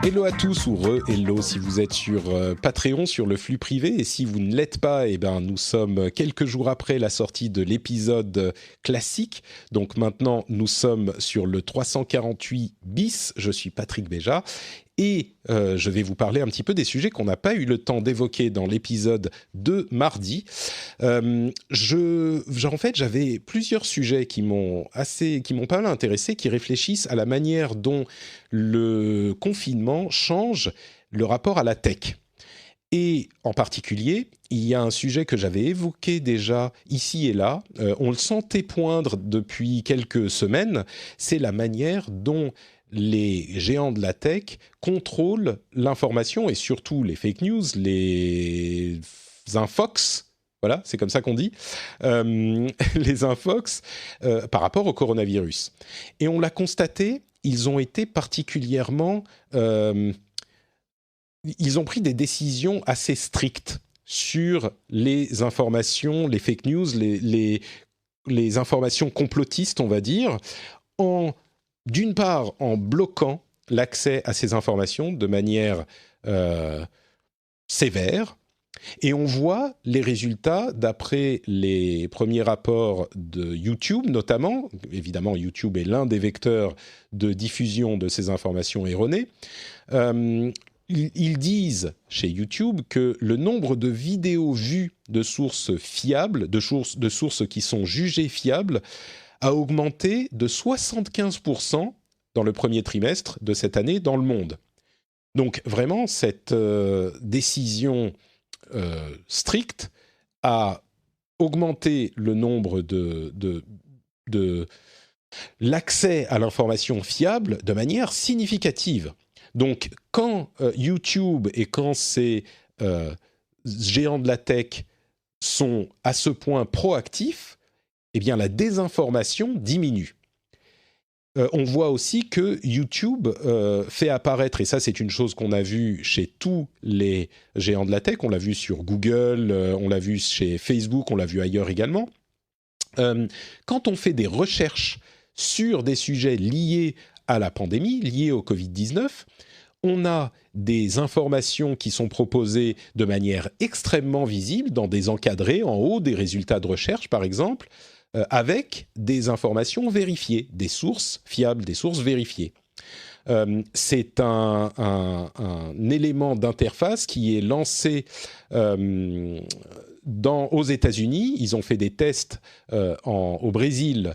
Hello à tous ou re-hello si vous êtes sur Patreon, sur le flux privé. Et si vous ne l'êtes pas, eh ben, nous sommes quelques jours après la sortie de l'épisode classique. Donc maintenant, nous sommes sur le 348 bis. Je suis Patrick Béja. Et je vais vous parler un petit peu des sujets qu'on n'a pas eu le temps d'évoquer dans l'épisode de mardi. En fait, j'avais plusieurs sujets qui m'ont pas mal intéressé, qui réfléchissent à la manière dont le confinement change le rapport à la tech. Et en particulier, il y a un sujet que j'avais évoqué déjà ici et là, on le sentait poindre depuis quelques semaines, c'est la manière dont les géants de la tech contrôlent l'information et surtout les fake news, les infox, voilà, c'est comme ça qu'on dit, les infox par rapport au coronavirus. Et on l'a constaté, ils ont été particulièrement... ils ont pris des décisions assez strictes sur les informations, les fake news, les informations complotistes, on va dire, d'une part en bloquant l'accès à ces informations de manière sévère, et on voit les résultats d'après les premiers rapports de YouTube notamment. Évidemment, YouTube est l'un des vecteurs de diffusion de ces informations erronées. Ils disent chez YouTube que le nombre de vidéos vues de sources fiables, de sources qui sont jugées fiables, a augmenté de 75% dans le premier trimestre de cette année dans le monde. Donc vraiment, cette décision stricte a augmenté le nombre de l'accès à l'information fiable de manière significative. Donc, quand YouTube et quand ces géants de la tech sont à ce point proactifs, eh bien, la désinformation diminue. On voit aussi que YouTube fait apparaître, et ça c'est une chose qu'on a vue chez tous les géants de la tech, on l'a vu sur Google, on l'a vu chez Facebook, on l'a vu ailleurs également. Quand on fait des recherches sur des sujets liés à la pandémie, liés au Covid-19, on a des informations qui sont proposées de manière extrêmement visible, dans des encadrés, en haut des résultats de recherche par exemple, avec des informations vérifiées, des sources fiables, des sources vérifiées. C'est un élément d'interface qui est lancé aux États-Unis. Ils ont fait des tests au Brésil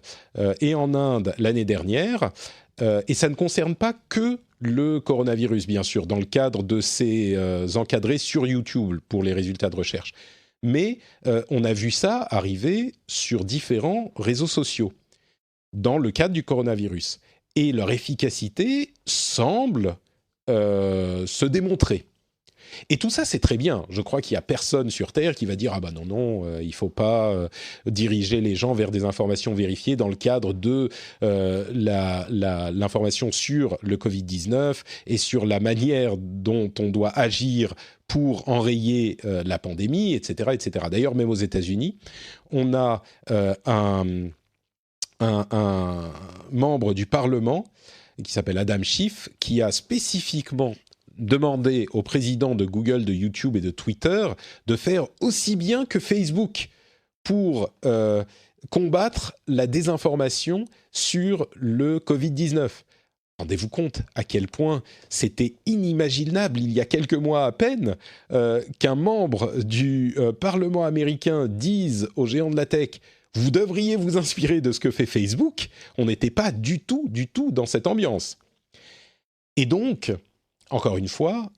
et en Inde l'année dernière. Et ça ne concerne pas que le coronavirus, bien sûr, dans le cadre de ces encadrés sur YouTube pour les résultats de recherche. Mais on a vu ça arriver sur différents réseaux sociaux dans le cadre du coronavirus. Et leur efficacité semble se démontrer. Et tout ça, c'est très bien. Je crois qu'il n'y a personne sur Terre qui va dire « Ah ben non, il ne faut pas diriger les gens vers des informations vérifiées dans le cadre de l'information sur le Covid-19 et sur la manière dont on doit agir pour enrayer la pandémie, etc. etc. » D'ailleurs, même aux États-Unis, on a un membre du Parlement qui s'appelle Adam Schiff, qui a spécifiquement demandé au président de Google, de YouTube et de Twitter de faire aussi bien que Facebook pour combattre la désinformation sur le Covid-19. Rendez-vous compte à quel point c'était inimaginable il y a quelques mois à peine qu'un membre du Parlement américain dise aux géants de la tech « Vous devriez vous inspirer de ce que fait Facebook ». On n'était pas du tout dans cette ambiance. Et donc, encore une fois,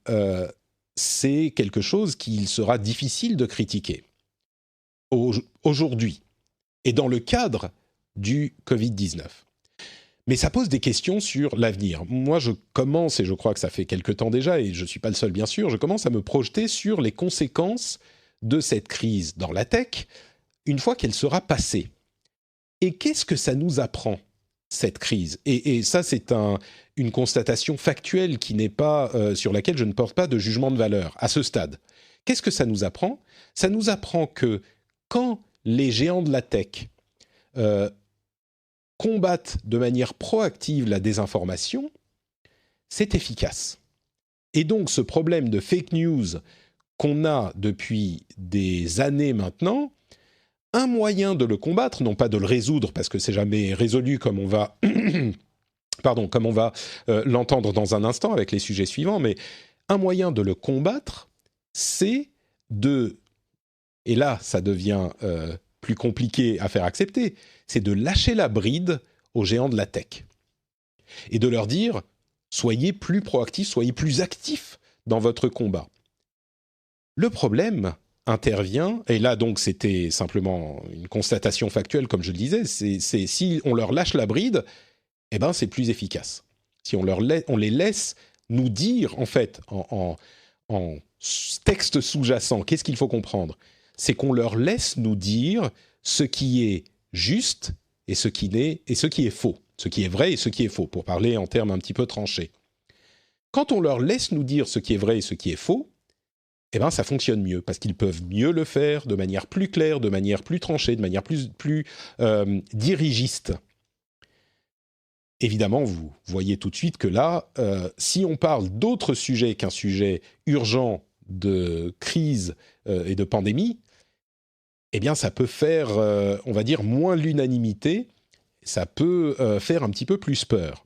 c'est quelque chose qu'il sera difficile de critiquer aujourd'hui et dans le cadre du Covid-19. Mais ça pose des questions sur l'avenir. Moi, je commence, et je crois que ça fait quelque temps déjà, et je ne suis pas le seul bien sûr, je commence à me projeter sur les conséquences de cette crise dans la tech une fois qu'elle sera passée. Et qu'est-ce que ça nous apprend, cette crise ? Et ça, c'est une constatation factuelle qui n'est pas, sur laquelle je ne porte pas de jugement de valeur à ce stade. Qu'est-ce que ça nous apprend ? Ça nous apprend que quand les géants de la tech combattent de manière proactive la désinformation, c'est efficace. Et donc ce problème de fake news qu'on a depuis des années maintenant, un moyen de le combattre, non pas de le résoudre, parce que c'est jamais résolu comme on va, l'entendre dans un instant avec les sujets suivants, mais un moyen de le combattre, c'est de, et là ça devient plus compliqué à faire accepter, c'est de lâcher la bride aux géants de la tech et de leur dire soyez plus proactifs, soyez plus actifs dans votre combat. Le problème intervient, et là donc c'était simplement une constatation factuelle comme je le disais, c'est si on leur lâche la bride, eh ben c'est plus efficace. Si on les laisse nous dire en fait en texte sous-jacent, qu'est-ce qu'il faut comprendre? C'est qu'on leur laisse nous dire ce qui est juste et ce qui est faux, ce qui est vrai et ce qui est faux, pour parler en termes un petit peu tranchés. Quand on leur laisse nous dire ce qui est vrai et ce qui est faux, eh ben ça fonctionne mieux, parce qu'ils peuvent mieux le faire de manière plus claire, de manière plus tranchée, de manière plus dirigiste. Évidemment, vous voyez tout de suite que là, si on parle d'autres sujets qu'un sujet urgent de crise et de pandémie, eh bien ça peut faire, on va dire, moins l'unanimité, ça peut faire un petit peu plus peur.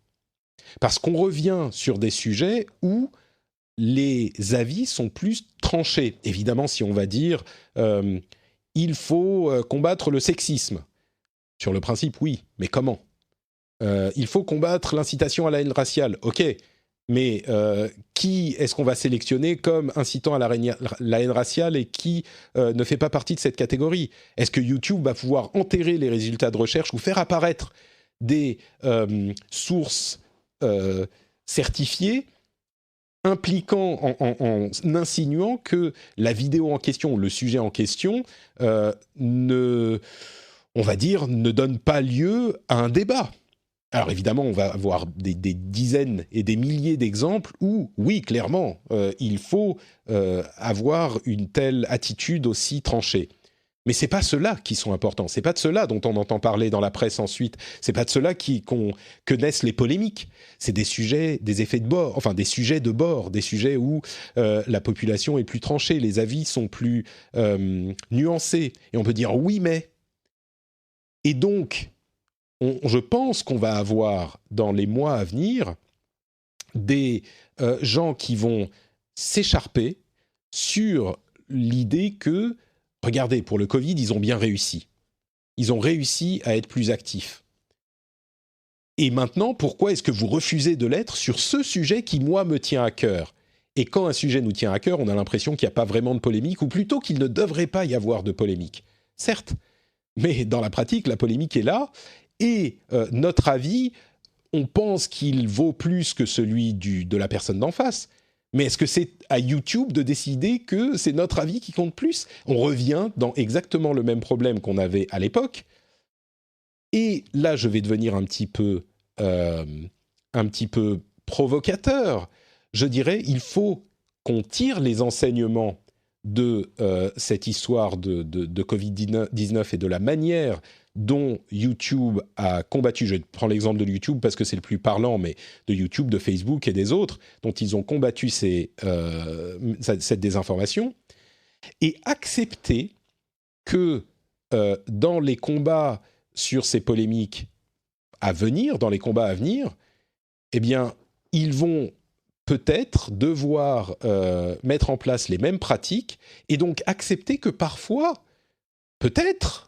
Parce qu'on revient sur des sujets où les avis sont plus tranchés. Évidemment, si on va dire il faut combattre le sexisme, sur le principe, oui, mais comment ? Il faut combattre l'incitation à la haine raciale, ok, mais qui est-ce qu'on va sélectionner comme incitant à la haine raciale et qui ne fait pas partie de cette catégorie ? Est-ce que YouTube va pouvoir enterrer les résultats de recherche ou faire apparaître des sources certifiées impliquant, en insinuant que la vidéo en question ou le sujet en question ne donne pas lieu à un débat. Alors évidemment, on va avoir des dizaines et des milliers d'exemples où, oui, clairement, il faut avoir une telle attitude aussi tranchée. Mais c'est pas ceux-là qui sont importants. C'est pas de ceux-là dont on entend parler dans la presse ensuite. C'est pas de ceux-là que naissent les polémiques. C'est des sujets, des effets de bord, enfin des sujets de bord, des sujets où la population est plus tranchée, les avis sont plus nuancés. Et on peut dire oui, mais. Et donc, je pense qu'on va avoir dans les mois à venir des gens qui vont s'écharper sur l'idée que regardez, pour le Covid, ils ont bien réussi. Ils ont réussi à être plus actifs. Et maintenant, pourquoi est-ce que vous refusez de l'être sur ce sujet qui, moi, me tient à cœur ? Et quand un sujet nous tient à cœur, on a l'impression qu'il n'y a pas vraiment de polémique, ou plutôt qu'il ne devrait pas y avoir de polémique. Certes, mais dans la pratique, la polémique est là, et notre avis, on pense qu'il vaut plus que celui de la personne d'en face. Mais est-ce que c'est à YouTube de décider que c'est notre avis qui compte plus ? On revient dans exactement le même problème qu'on avait à l'époque. Et là, je vais devenir un petit peu provocateur. Je dirais, il faut qu'on tire les enseignements de cette histoire de Covid-19 et de la manière dont YouTube a combattu, je prends l'exemple de YouTube parce que c'est le plus parlant, mais de YouTube, de Facebook et des autres, dont ils ont combattu cette désinformation, et accepter que dans les combats sur ces polémiques à venir, dans les combats à venir, eh bien, ils vont peut-être devoir mettre en place les mêmes pratiques et donc accepter que parfois, peut-être,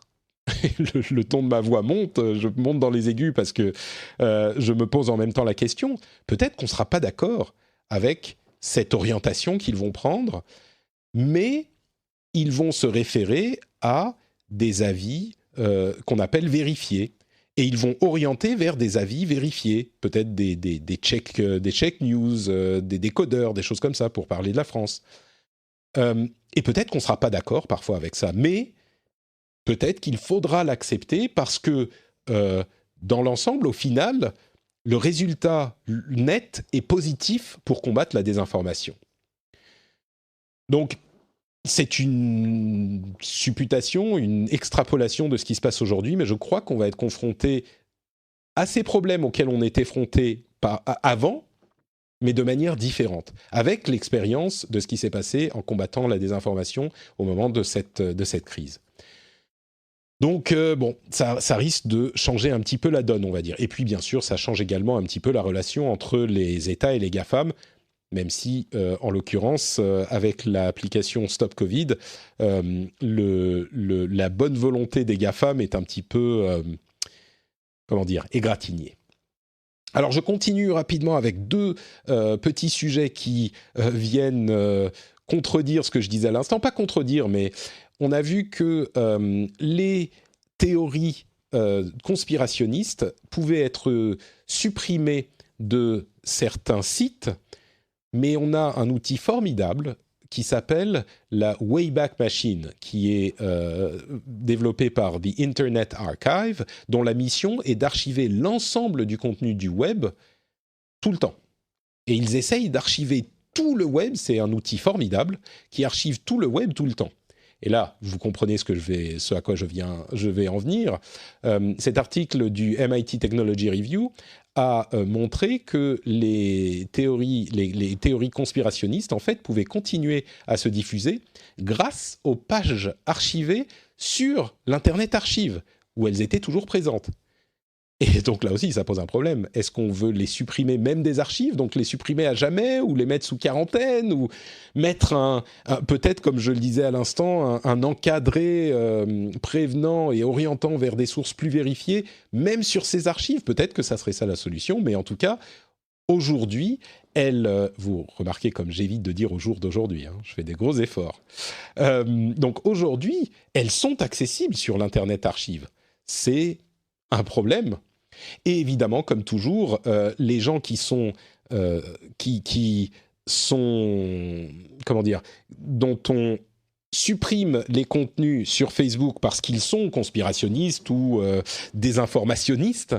le ton de ma voix monte, je monte dans les aigus parce que je me pose en même temps la question, peut-être qu'on ne sera pas d'accord avec cette orientation qu'ils vont prendre, mais ils vont se référer à des avis qu'on appelle vérifiés. Et ils vont orienter vers des avis vérifiés, peut-être des check news, des décodeurs, des choses comme ça, pour parler de la France. Et peut-être qu'on ne sera pas d'accord parfois avec ça, mais peut-être qu'il faudra l'accepter parce que dans l'ensemble, au final, le résultat net est positif pour combattre la désinformation. Donc, c'est une supputation, une extrapolation de ce qui se passe aujourd'hui, mais je crois qu'on va être confronté à ces problèmes auxquels on était confronté avant, mais de manière différente, avec l'expérience de ce qui s'est passé en combattant la désinformation au moment de cette crise. Donc, ça risque de changer un petit peu la donne, on va dire. Et puis, bien sûr, ça change également un petit peu la relation entre les États et les GAFAM, même si, en l'occurrence, avec l'application Stop Covid, la bonne volonté des GAFAM est un petit peu, égratignée. Alors, je continue rapidement avec deux petits sujets qui viennent contredire ce que je disais à l'instant. Pas contredire, mais on a vu que les théories conspirationnistes pouvaient être supprimées de certains sites, mais on a un outil formidable qui s'appelle la Wayback Machine, qui est développée par The Internet Archive, dont la mission est d'archiver l'ensemble du contenu du web tout le temps. Et ils essayent d'archiver tout le web, c'est un outil formidable qui archive tout le web tout le temps. Et là, vous comprenez ce à quoi je vais en venir. Cet article du MIT Technology Review a montré que les théories conspirationnistes, en fait, pouvaient continuer à se diffuser grâce aux pages archivées sur l'Internet Archive, où elles étaient toujours présentes. Et donc là aussi, ça pose un problème. Est-ce qu'on veut les supprimer même des archives, donc les supprimer à jamais, ou les mettre sous quarantaine, ou mettre peut-être, comme je le disais à l'instant, un encadré prévenant et orientant vers des sources plus vérifiées, même sur ces archives? Peut-être que ça serait ça la solution, mais en tout cas, aujourd'hui, vous remarquez comme j'évite de dire au jour d'aujourd'hui, hein, je fais des gros efforts. Donc aujourd'hui, elles sont accessibles sur l'Internet Archive. C'est un problème. Et évidemment, comme toujours, les gens qui sont, dont on supprime les contenus sur Facebook parce qu'ils sont conspirationnistes ou désinformationnistes,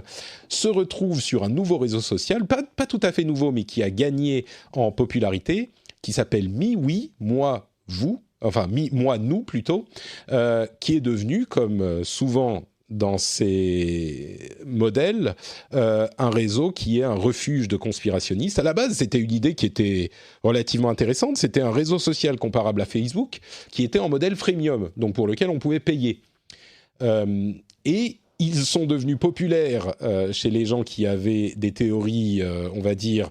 se retrouvent sur un nouveau réseau social, pas tout à fait nouveau, mais qui a gagné en popularité, qui s'appelle MeWe, moi, vous, enfin, moi, nous plutôt, qui est devenu, comme souvent dans ces modèles, un réseau qui est un refuge de conspirationnistes. À la base, c'était une idée qui était relativement intéressante. C'était un réseau social comparable à Facebook, qui était en modèle freemium, donc pour lequel on pouvait payer. Et ils sont devenus populaires chez les gens qui avaient des théories, on va dire,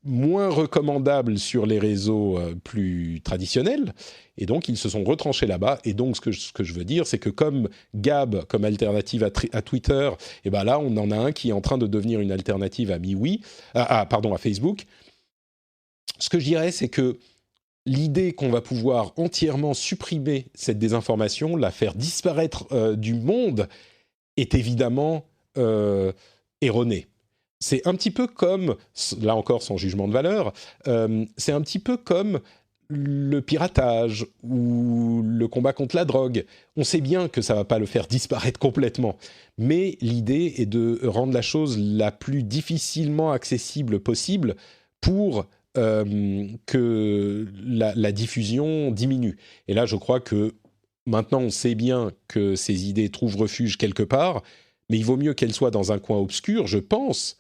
moins recommandables sur les réseaux plus traditionnels, et donc ils se sont retranchés là-bas. Et donc ce que je veux dire, c'est que comme Gab, comme alternative à Twitter, et ben là on en a un qui est en train de devenir une alternative à MeWe, à Facebook. Ce que je dirais, c'est que l'idée qu'on va pouvoir entièrement supprimer cette désinformation, la faire disparaître du monde, est évidemment erronée. C'est un petit peu comme, là encore sans jugement de valeur, c'est un petit peu comme le piratage ou le combat contre la drogue. On sait bien que ça ne va pas le faire disparaître complètement, mais l'idée est de rendre la chose la plus difficilement accessible possible pour que la diffusion diminue. Et là, je crois que maintenant, on sait bien que ces idées trouvent refuge quelque part, mais il vaut mieux qu'elles soient dans un coin obscur, je pense,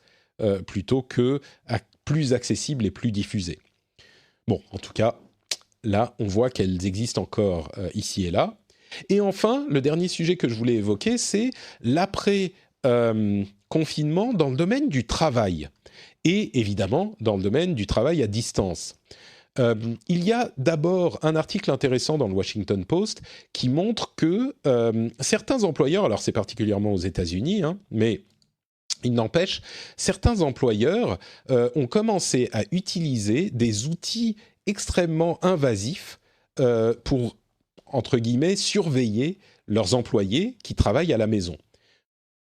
plutôt que plus accessibles et plus diffusées. Bon, en tout cas, là, on voit qu'elles existent encore ici et là. Et enfin, le dernier sujet que je voulais évoquer, c'est l'après-confinement dans le domaine du travail. Et évidemment, dans le domaine du travail à distance. Il y a d'abord un article intéressant dans le Washington Post qui montre que certains employeurs, alors c'est particulièrement aux États-Unis, hein, mais il n'empêche, certains employeurs ont commencé à utiliser des outils extrêmement invasifs pour, entre guillemets, surveiller leurs employés qui travaillent à la maison.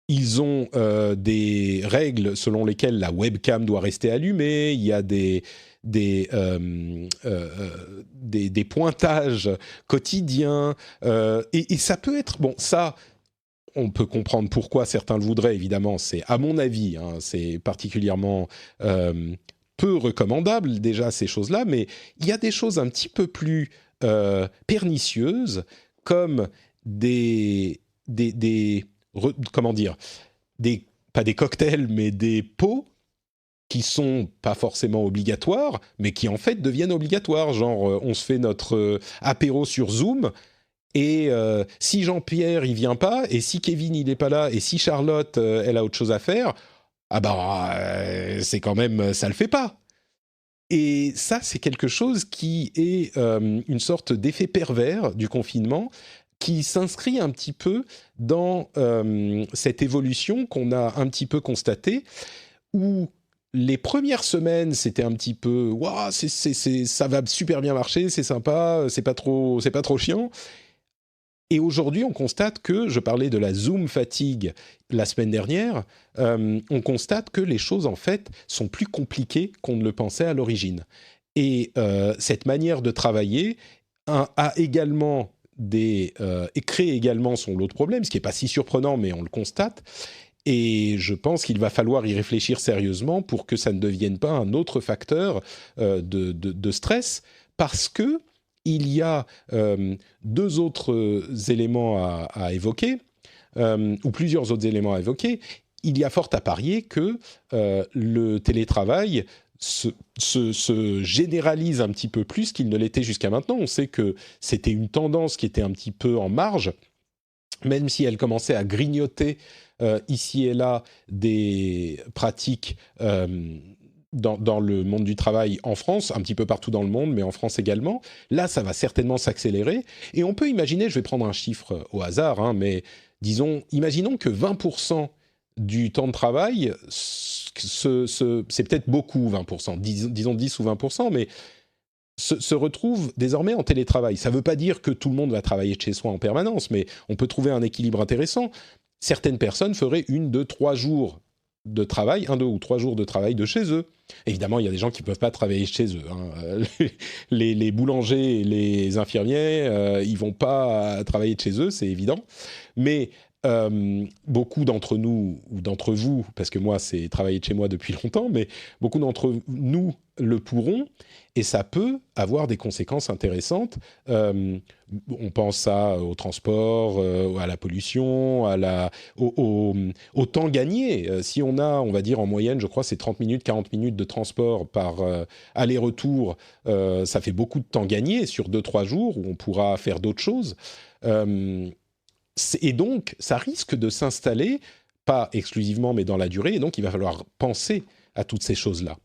Ils ont des règles selon lesquelles la webcam doit rester allumée, il y a des pointages quotidiens, et ça peut être... Bon, ça... On peut comprendre pourquoi certains le voudraient, évidemment. C'est, à mon avis, hein, c'est particulièrement peu recommandable, déjà, ces choses-là. Mais il y a des choses un petit peu plus pernicieuses, comme comment dire, pas des cocktails, mais des pots qui sont pas forcément obligatoires, mais qui en fait deviennent obligatoires. Genre, on se fait notre apéro sur Zoom, et si Jean-Pierre il vient pas, et si Kevin il est pas là, et si Charlotte elle a autre chose à faire, ah bah c'est quand même ça le fait pas. Et ça, c'est quelque chose qui est une sorte d'effet pervers du confinement qui s'inscrit un petit peu dans cette évolution qu'on a un petit peu constatée, où les premières semaines, c'était un petit peu waouh, ça va super bien marcher, c'est sympa, c'est pas trop chiant. Et aujourd'hui, on constate que, je parlais de la Zoom fatigue la semaine dernière, on constate que les choses, en fait, sont plus compliquées qu'on ne le pensait à l'origine. Et cette manière de travailler a également et crée également son lot de problèmes, ce qui n'est pas si surprenant, mais on le constate. Et je pense qu'il va falloir y réfléchir sérieusement pour que ça ne devienne pas un autre facteur de stress, parce que il y a deux autres éléments à évoquer, ou plusieurs autres éléments à évoquer. Il y a fort à parier que le télétravail se généralise un petit peu plus qu'il ne l'était jusqu'à maintenant. On sait que c'était une tendance qui était un petit peu en marge, même si elle commençait à grignoter ici et là des pratiques dans le monde du travail en France, un petit peu partout dans le monde, mais en France également. Là, ça va certainement s'accélérer. Et on peut imaginer, je vais prendre un chiffre au hasard, hein, mais imaginons que 20% du temps de travail, c'est peut-être beaucoup 20%, disons 10 ou 20%, mais se retrouve désormais en télétravail. Ça ne veut pas dire que tout le monde va travailler de chez soi en permanence, mais on peut trouver un équilibre intéressant. Certaines personnes feraient 1, 2, 3 jours de travail, 1, 2 ou 3 jours de travail de chez eux. Évidemment, il y a des gens qui ne peuvent pas travailler chez eux. Hein. Les boulangers et les infirmiers, ils ne vont pas travailler de chez eux, c'est évident. Mais beaucoup d'entre nous, ou d'entre vous, parce que moi, c'est travailler de chez moi depuis longtemps, mais beaucoup d'entre nous le pourront, et ça peut avoir des conséquences intéressantes. On pense au transport, à la pollution, au temps gagné. Si on va dire en moyenne, je crois, c'est 30 minutes, 40 minutes de transport par aller-retour, ça fait beaucoup de temps gagné sur 2-3 jours où on pourra faire d'autres choses. Et donc, ça risque de s'installer, pas exclusivement, mais dans la durée, et donc il va falloir penser à toutes ces choses-là.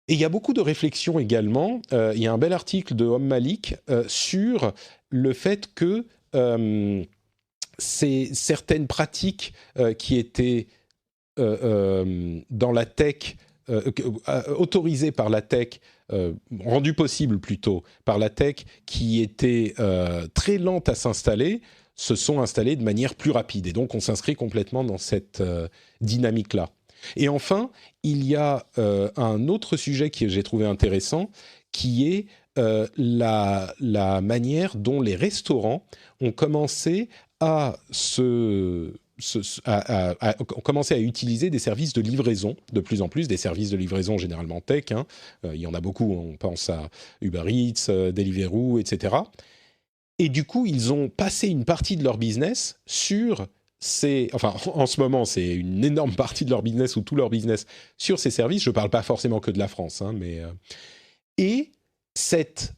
Et il y a beaucoup de réflexions également. Il y a un bel article de Om Malik sur le fait que certaines pratiques qui étaient dans la tech, autorisées par la tech, rendues possibles plutôt par la tech, qui étaient très lentes à s'installer, se sont installées de manière plus rapide. Et donc, on s'inscrit complètement dans cette dynamique-là. Et enfin, il y a un autre sujet que j'ai trouvé intéressant, qui est la manière dont les restaurants ont commencé à commencé à utiliser des services de livraison, de plus en plus, des services de livraison généralement tech. Hein. Il y en a beaucoup, on pense à Uber Eats, Deliveroo, etc. Et du coup, ils ont passé une partie de leur business sur en ce moment, c'est une énorme partie de leur business ou tout leur business sur ces services. Je ne parle pas forcément que de la France, hein, mais et cette,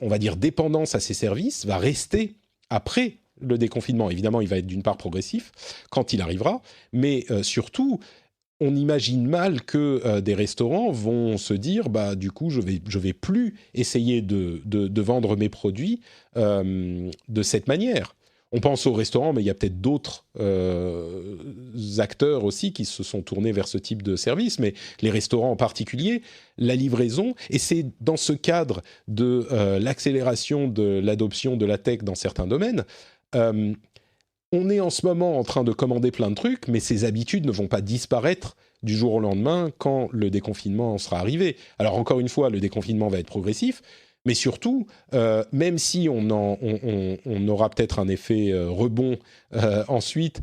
on va dire, dépendance à ces services va rester après le déconfinement. Évidemment, il va être d'une part progressif quand il arrivera, mais surtout, on imagine mal que des restaurants vont se dire, bah du coup, je vais plus essayer de vendre mes produits de cette manière. On pense aux restaurants, mais il y a peut-être d'autres acteurs aussi qui se sont tournés vers ce type de service. Mais les restaurants en particulier, la livraison, et c'est dans ce cadre de l'accélération de l'adoption de la tech dans certains domaines. On est en ce moment en train de commander plein de trucs, mais ces habitudes ne vont pas disparaître du jour au lendemain quand le déconfinement sera arrivé. Alors encore une fois, le déconfinement va être progressif, mais surtout, même si on aura peut-être un effet rebond ensuite,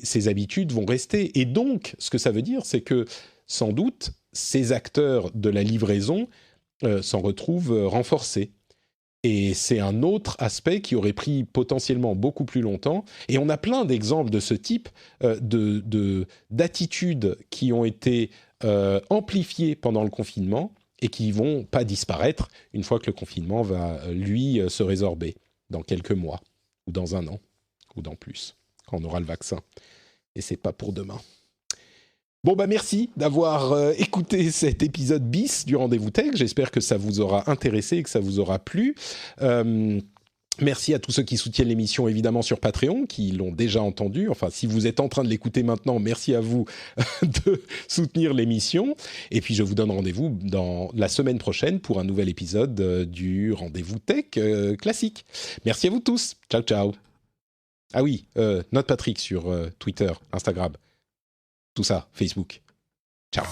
ces habitudes vont rester. Et donc, ce que ça veut dire, c'est que sans doute, ces acteurs de la livraison s'en retrouvent renforcés. Et c'est un autre aspect qui aurait pris potentiellement beaucoup plus longtemps. Et on a plein d'exemples de ce type d'attitudes qui ont été amplifiés pendant le confinement et qui ne vont pas disparaître une fois que le confinement va, lui, se résorber dans quelques mois, ou dans un an, ou dans plus, quand on aura le vaccin. Et c'est pas pour demain. Bon, merci d'avoir écouté cet épisode bis du Rendez-vous Tech. J'espère que ça vous aura intéressé et que ça vous aura plu. Merci à tous ceux qui soutiennent l'émission, évidemment, sur Patreon, qui l'ont déjà entendu. Enfin, si vous êtes en train de l'écouter maintenant, merci à vous de soutenir l'émission. Et puis, je vous donne rendez-vous dans la semaine prochaine pour un nouvel épisode du Rendez-vous Tech classique. Merci à vous tous. Ciao, ciao. Ah oui, note Patrick sur Twitter, Instagram, tout ça, Facebook. Ciao.